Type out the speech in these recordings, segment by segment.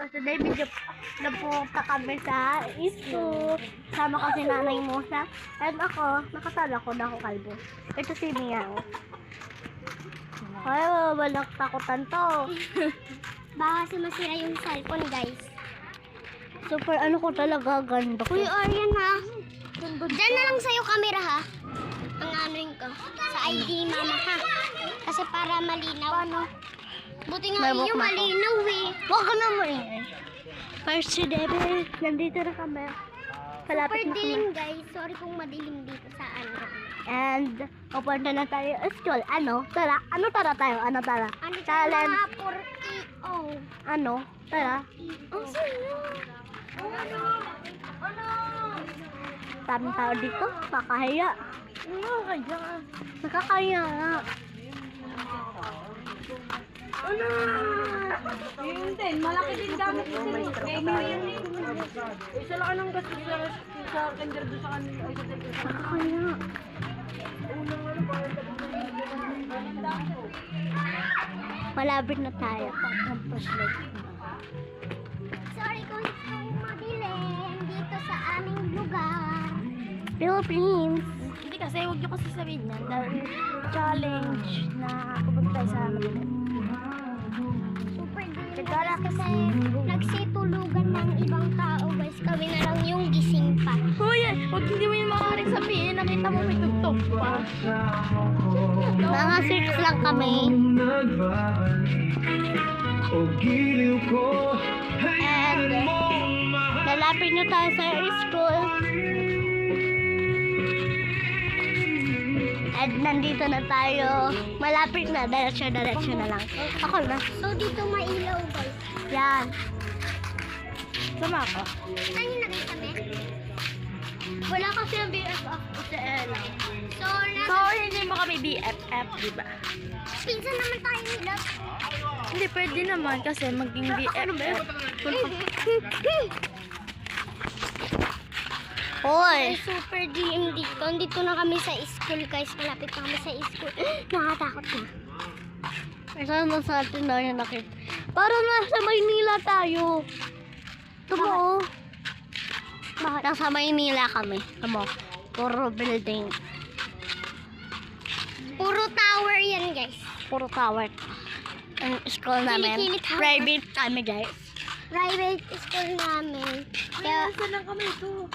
So today, video napunta kami sa school. Sama kasi nanay mo sa. And ako, nakasala ko na ako kalbo. Ito si Miao. Ay, walang takutan to. Baka kasi masira yung cellphone, guys. Super ano ko talaga, ganda ko. Uy, Orion ha. Diyan na lang sa'yo camera ha. Ang anoin ko. Sa ID mama ha. Kasi para malinaw. Ano? Buti nga May yung book na malinaw eh. Huwag ka naman eh. First si Debe, nandito na kami. Super Palapit na kami. dilim guys. Sorry kung madilim dito sa ano. And, pupunta na tayo sa school. Ano? Tara. Ano tara tayo? Ano tara? Ano Challenge. na for EO? Ano? Tara. Ang sino? Daming tao dito. Nakakahiya. Nakakahiya nga. Yun din, malaki din gamit kasi gaming yun. Isa lang anong gasto sa kinder doon sa kanila. Ay, sa ticket. Nakakahiya. Malapit na tayo. Pag-flashlight. Sorry kung madilim dito sa aming lugar. Philippines. Hindi kasi, huwag niyo kasi sabihin yan. Dahil challenge na pupunta tayo sa Super dilim guys kasi nagsitulugan ng ibang tao guys. Kami na lang yung gising pa. Hoy, huwag hindi mo yung maaaring sabihin. Nakita mo may tugtog pa. Mga 6 lang kami. And lalapit na tayo sa school. And nandito na tayo. Malapit na. Diretso na lang. Ako na. So dito mailaw guys. Yan. Sama ako. Saan yung nakita mo? Wala kasi ang BFF ko sa Ella. So, So, hindi mo kami BFF, di ba? pinsan naman tayo nila. Hindi, pwede naman kasi maging BFF. Hoy! Ay, super dilim dito. Dito na kami sa school guys. Malapit na kami sa school. Nakatakot na. Saan mo sa atin na yung nakit? Parang nasa Maynila tayo. Tumo. Bakit? Nasa Maynila kami. Tamo. Puro building. Puro tower yan guys. Puro tower. Ang school namin. Kilikili tower. Private kami, guys. Private school namin. Kaya Saan lang kami ito?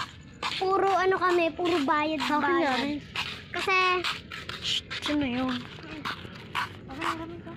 puro ano kami, puro bayad Sa akin yan. Kasi Sino yun? Saan lang kami ito?